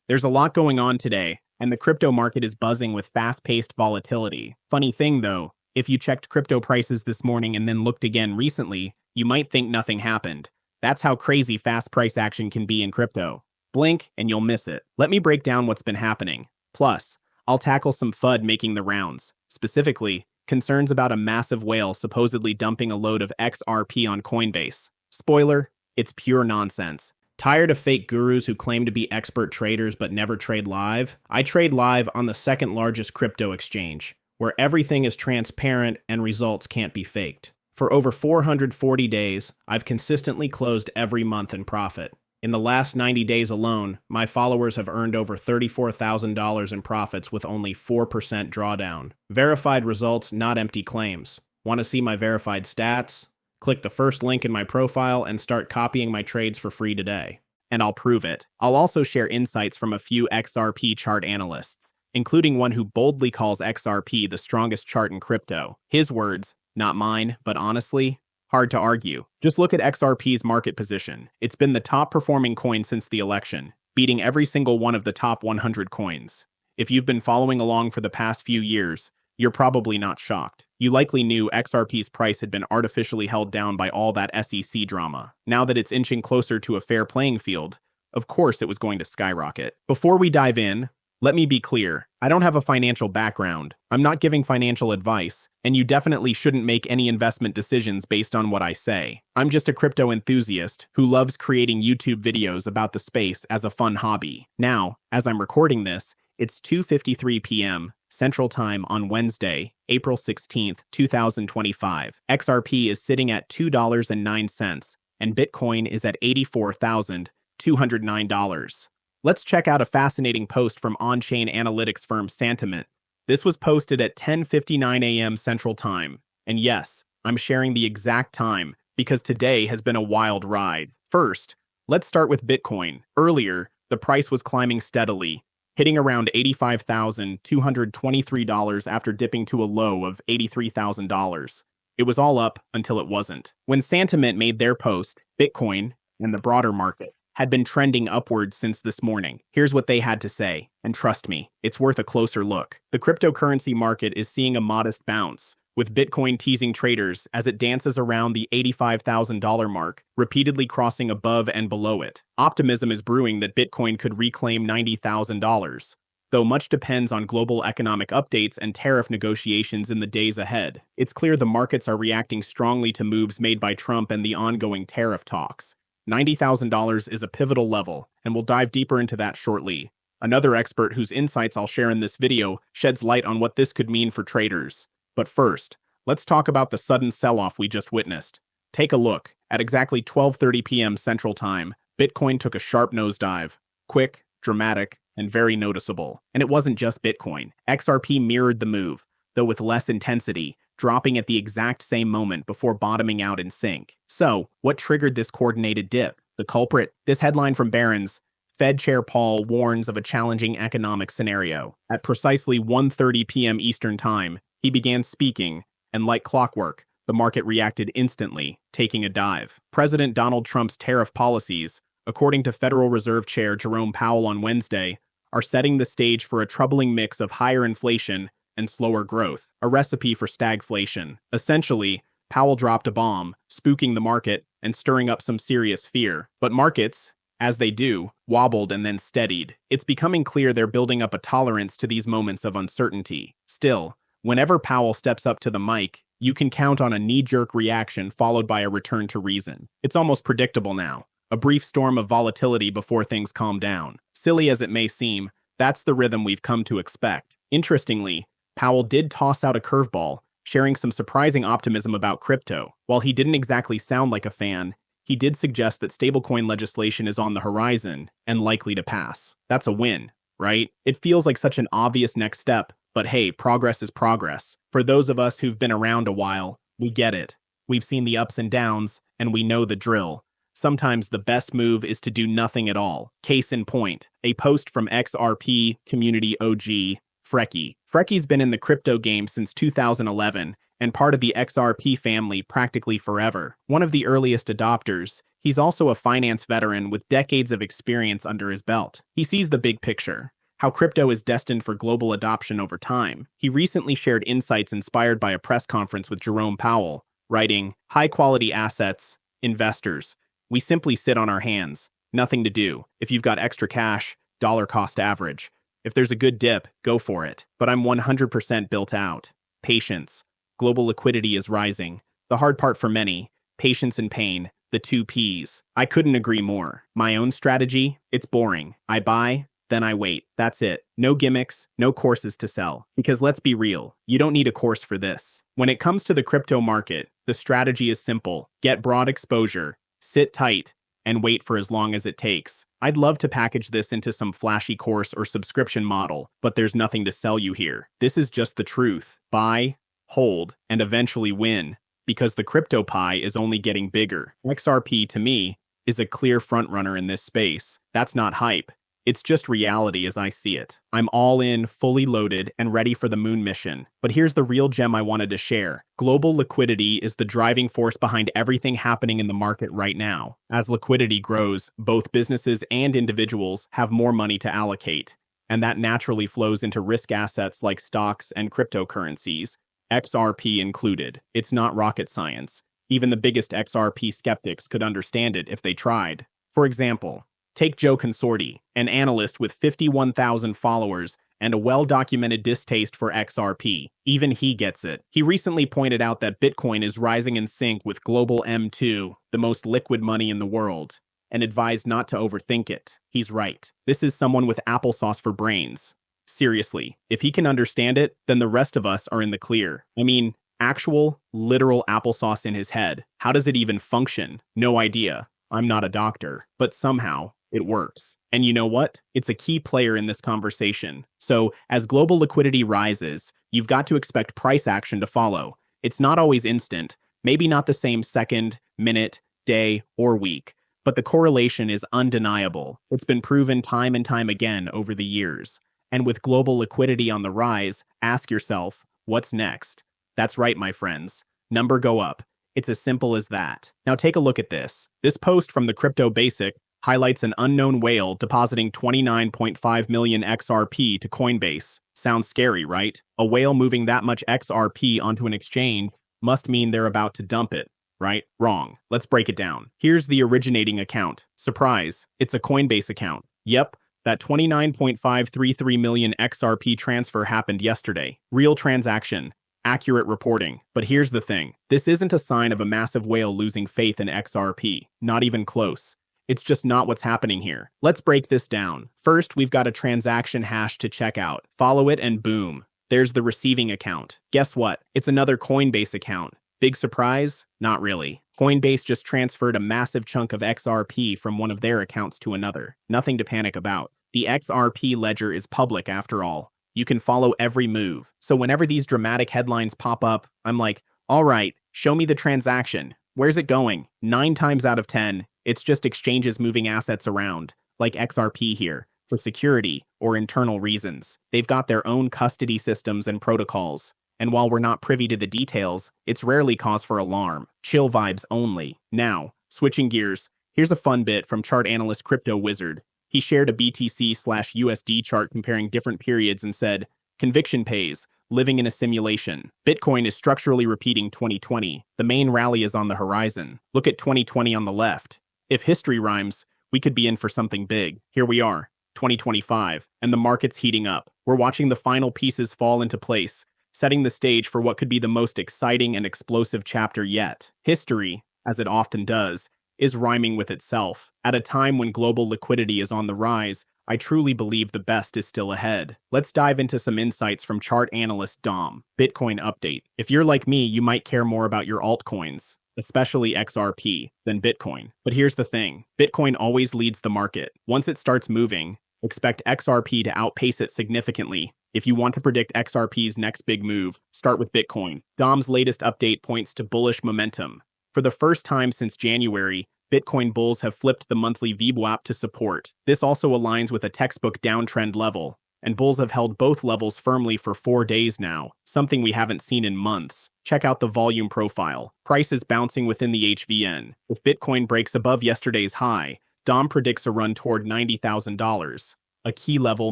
There's a lot going on today, and the crypto market is buzzing with fast-paced volatility. Funny thing though, if you checked crypto prices this morning and then looked again recently, you might think nothing happened. That's how crazy fast price action can be in crypto. Blink and you'll miss it. Let me break down what's been happening. Plus, I'll tackle some FUD making the rounds. Specifically, concerns about a massive whale supposedly dumping a load of XRP on Coinbase. Spoiler, it's pure nonsense. Tired of fake gurus who claim to be expert traders but never trade live? I trade live on the second largest crypto exchange, where everything is transparent and results can't be faked. For over 440 days, I've consistently closed every month in profit. In the last 90 days alone, my followers have earned over $34,000 in profits with only 4% drawdown. Verified results, not empty claims. Want to see my verified stats? Click the first link in my profile and start copying my trades for free today. And I'll prove it. I'll also share insights from a few XRP chart analysts, including one who boldly calls XRP the strongest chart in crypto. His words, not mine, but honestly, hard to argue. Just look at XRP's market position. It's been the top performing coin since the election, beating every single one of the top 100 coins. If you've been following along for the past few years, you're probably not shocked. You likely knew XRP's price had been artificially held down by all that SEC drama. Now that it's inching closer to a fair playing field, of course it was going to skyrocket. Before we dive in, let me be clear. I don't have a financial background. I'm not giving financial advice, and you definitely shouldn't make any investment decisions based on what I say. I'm just a crypto enthusiast who loves creating YouTube videos about the space as a fun hobby. Now, as I'm recording this, it's 2:53 p.m. Central Time on Wednesday, April 16th, 2025. XRP is sitting at $2.09, and Bitcoin is at $84,209. Let's check out a fascinating post from on-chain analytics firm Santiment. This was posted at 10:59 a.m. Central Time. And yes, I'm sharing the exact time because today has been a wild ride. First, let's start with Bitcoin. Earlier, the price was climbing steadily, hitting around $85,223 after dipping to a low of $83,000. It was all up until it wasn't. When Santiment made their post, Bitcoin, and the broader market, had been trending upwards since this morning. Here's what they had to say, and trust me, it's worth a closer look. The cryptocurrency market is seeing a modest bounce, with Bitcoin teasing traders as it dances around the $85,000 mark, repeatedly crossing above and below it. Optimism is brewing that Bitcoin could reclaim $90,000, though much depends on global economic updates and tariff negotiations in the days ahead. It's clear the markets are reacting strongly to moves made by Trump and the ongoing tariff talks. $90,000 is a pivotal level, and we'll dive deeper into that shortly. Another expert whose insights I'll share in this video sheds light on what this could mean for traders. But first, let's talk about the sudden sell-off we just witnessed. Take a look. At exactly 12:30 p.m. Central Time, Bitcoin took a sharp nosedive. Quick, dramatic, and very noticeable. And it wasn't just Bitcoin. XRP mirrored the move, though with less intensity, dropping at the exact same moment before bottoming out in sync. So, what triggered this coordinated dip? The culprit? This headline from Barron's, Fed Chair Paul warns of a challenging economic scenario. At precisely 1:30 p.m. Eastern Time, he began speaking, and like clockwork, the market reacted instantly, taking a dive. President Donald Trump's tariff policies, according to Federal Reserve Chair Jerome Powell on Wednesday, are setting the stage for a troubling mix of higher inflation and slower growth, a recipe for stagflation. Essentially, Powell dropped a bomb, spooking the market and stirring up some serious fear. But markets, as they do, wobbled and then steadied. It's becoming clear they're building up a tolerance to these moments of uncertainty. Still, whenever Powell steps up to the mic, you can count on a knee-jerk reaction followed by a return to reason. It's almost predictable now. A brief storm of volatility before things calm down. Silly as it may seem, that's the rhythm we've come to expect. Interestingly, Powell did toss out a curveball, sharing some surprising optimism about crypto. While he didn't exactly sound like a fan, he did suggest that stablecoin legislation is on the horizon and likely to pass. That's a win, right? It feels like such an obvious next step, but hey, progress is progress. For those of us who've been around a while, we get it. We've seen the ups and downs, and we know the drill. Sometimes the best move is to do nothing at all. Case in point, a post from XRP community OG, Frecky. Frecky's been in the crypto game since 2011 and part of the XRP family practically forever. One of the earliest adopters, He's also a finance veteran with decades of experience under his belt. He sees the big picture, how crypto is destined for global adoption over time. He recently shared insights inspired by a press conference with Jerome Powell, writing, "High-quality assets, investors. We simply sit on our hands. Nothing to do. If you've got extra cash, dollar cost average. If there's a good dip, go for it. But I'm 100% built out. Patience. Global liquidity is rising. The hard part for many, patience and pain, the two Ps. I couldn't agree more. My own strategy? It's boring. I buy, then I wait. That's it. No gimmicks, no courses to sell. Because let's be real, you don't need a course for this. When it comes to the crypto market, the strategy is simple. Get broad exposure, sit tight, and wait for as long as it takes. I'd love to package this into some flashy course or subscription model, but there's nothing to sell you here. This is just the truth. Buy, hold, and eventually win, because the crypto pie is only getting bigger. XRP, to me, is a clear frontrunner in this space. That's not hype. It's just reality as I see it. I'm all in, fully loaded, and ready for the moon mission. But here's the real gem I wanted to share. Global liquidity is the driving force behind everything happening in the market right now. As liquidity grows, both businesses and individuals have more money to allocate, and that naturally flows into risk assets like stocks and cryptocurrencies, XRP included. It's not rocket science. Even the biggest XRP skeptics could understand it if they tried. For example, take Joe Consorti, an analyst with 51,000 followers and a well-documented distaste for XRP. Even he gets it. He recently pointed out that Bitcoin is rising in sync with global M2, the most liquid money in the world, and advised not to overthink it. He's right. This is someone with applesauce for brains. Seriously, if he can understand it, then the rest of us are in the clear. I mean, actual, literal applesauce in his head. How does it even function? No idea. I'm not a doctor, but somehow, it works. And you know what? It's a key player in this conversation. So, as global liquidity rises, you've got to expect price action to follow. It's not always instant, maybe not the same second, minute, day, or week, but the correlation is undeniable. It's been proven time and time again over the years. And with global liquidity on the rise, ask yourself, what's next? That's right, my friends. Number go up. It's as simple as that. Now take a look at this. This post from the Crypto Basic highlights an unknown whale depositing 29.5 million XRP to Coinbase. Sounds scary, right? A whale moving that much XRP onto an exchange must mean they're about to dump it, right? Wrong. Let's break it down. Here's the originating account. Surprise, it's a Coinbase account. Yep, that 29.533 million XRP transfer happened yesterday. Real transaction. Accurate reporting. But here's the thing. This isn't a sign of a massive whale losing faith in XRP. Not even close. It's just not what's happening here. Let's break this down. First, we've got a transaction hash to check out. Follow it and boom, there's the receiving account. Guess what? It's another Coinbase account. Big surprise? Not really. Coinbase just transferred a massive chunk of XRP from one of their accounts to another. Nothing to panic about. The XRP ledger is public after all. You can follow every move. So whenever these dramatic headlines pop up, I'm like, all right, show me the transaction. Where's it going? 9 times out of 10, it's just exchanges moving assets around, like XRP here, for security or internal reasons. They've got their own custody systems and protocols. And while we're not privy to the details, it's rarely cause for alarm. Chill vibes only. Now, switching gears, here's a fun bit from chart analyst Crypto Wizard. He shared a BTC/USD chart comparing different periods and said, "Conviction pays, living in a simulation. Bitcoin is structurally repeating 2020. The main rally is on the horizon. Look at 2020 on the left. If history rhymes, we could be in for something big. Here we are, 2025, and the market's heating up. We're watching the final pieces fall into place, setting the stage for what could be the most exciting and explosive chapter yet. History, as it often does, is rhyming with itself. At a time when global liquidity is on the rise, I truly believe the best is still ahead. Let's dive into some insights from chart analyst Dom. Bitcoin update. If you're like me, you might care more about your altcoins, especially XRP, than Bitcoin. But here's the thing. Bitcoin always leads the market. Once it starts moving, expect XRP to outpace it significantly. If you want to predict XRP's next big move, start with Bitcoin. Dom's latest update points to bullish momentum. For the first time since January, Bitcoin bulls have flipped the monthly VWAP to support. This also aligns with a textbook downtrend level. and bulls have held both levels firmly for 4 days now, something we haven't seen in months. Check out the volume profile. Price is bouncing within the HVN. If Bitcoin breaks above yesterday's high, Dom predicts a run toward $90,000, a key level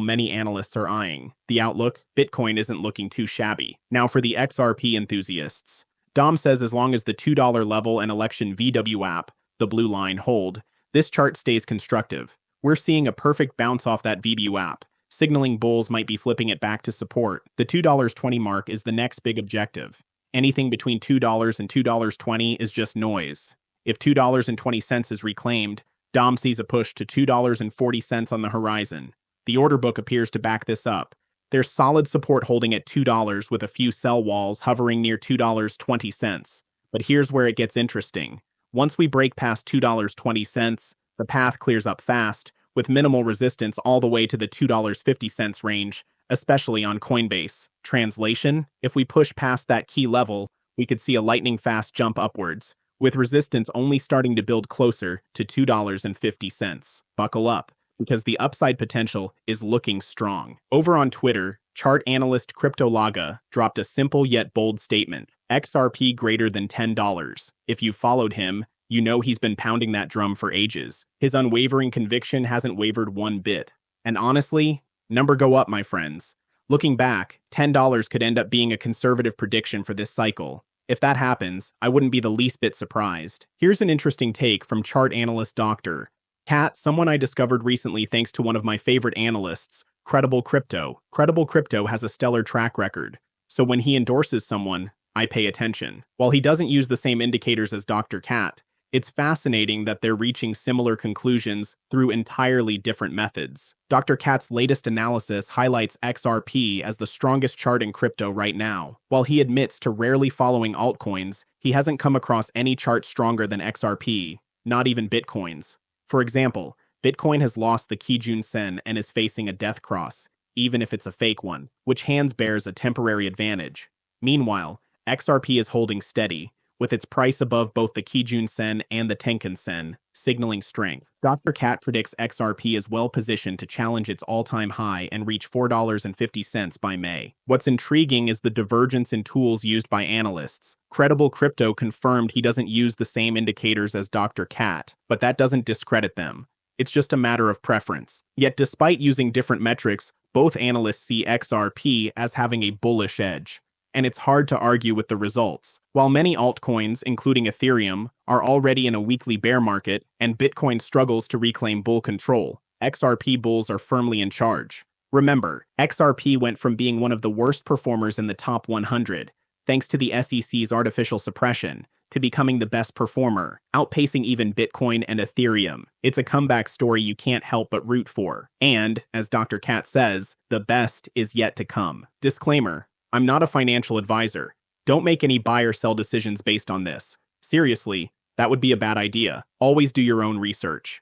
many analysts are eyeing. The outlook, Bitcoin isn't looking too shabby. Now for the XRP enthusiasts. Dom says as long as the $2 level and election VW app, the blue line, hold, this chart stays constructive. We're seeing a perfect bounce off that VW app, signaling bulls might be flipping it back to support. The $2.20 mark is the next big objective. Anything between $2 and $2.20 is just noise. If $2.20 is reclaimed, Dom sees a push to $2.40 on the horizon. The order book appears to back this up. There's solid support holding at $2 with a few sell walls hovering near $2.20. But here's where it gets interesting. Once we break past $2.20, the path clears up fast, with minimal resistance all the way to the $2.50 range, especially on Coinbase. Translation: if we push past that key level, we could see a lightning-fast jump upwards, with resistance only starting to build closer to $2.50. Buckle up, because the upside potential is looking strong. Over on Twitter, chart analyst CryptoLaga dropped a simple yet bold statement: XRP greater than $10. If you followed him, you know he's been pounding that drum for ages. His unwavering conviction hasn't wavered one bit. And honestly, number go up, my friends. Looking back, $10 could end up being a conservative prediction for this cycle. If that happens, I wouldn't be the least bit surprised. Here's an interesting take from chart analyst Dr. Cat, someone I discovered recently thanks to one of my favorite analysts, Credible Crypto. Credible Crypto has a stellar track record, so when he endorses someone, I pay attention. While he doesn't use the same indicators as Dr. Cat, it's fascinating that they're reaching similar conclusions through entirely different methods. Dr. Cat's latest analysis highlights XRP as the strongest chart in crypto right now. While he admits to rarely following altcoins, he hasn't come across any chart stronger than XRP, not even Bitcoin's. For example, Bitcoin has lost the Kijun Sen and is facing a death cross, even if it's a fake one, which hands bears a temporary advantage. Meanwhile, XRP is holding steady, with its price above both the Kijun Sen and the Tenkan Sen, signaling strength. Dr. Cat predicts XRP is well positioned to challenge its all-time high and reach $4.50 by May. What's intriguing is the divergence in tools used by analysts. Credible Crypto confirmed he doesn't use the same indicators as Dr. Cat, but that doesn't discredit them. It's just a matter of preference. Yet despite using different metrics, both analysts see XRP as having a bullish edge. And it's hard to argue with the results. While many altcoins, including Ethereum, are already in a weekly bear market, and Bitcoin struggles to reclaim bull control, XRP bulls are firmly in charge. Remember, XRP went from being one of the worst performers in the top 100, thanks to the SEC's artificial suppression, to becoming the best performer, outpacing even Bitcoin and Ethereum. It's a comeback story you can't help but root for. And, as Dr. Cat says, the best is yet to come. Disclaimer: I'm not a financial advisor. Don't make any buy or sell decisions based on this. Seriously, that would be a bad idea. Always do your own research.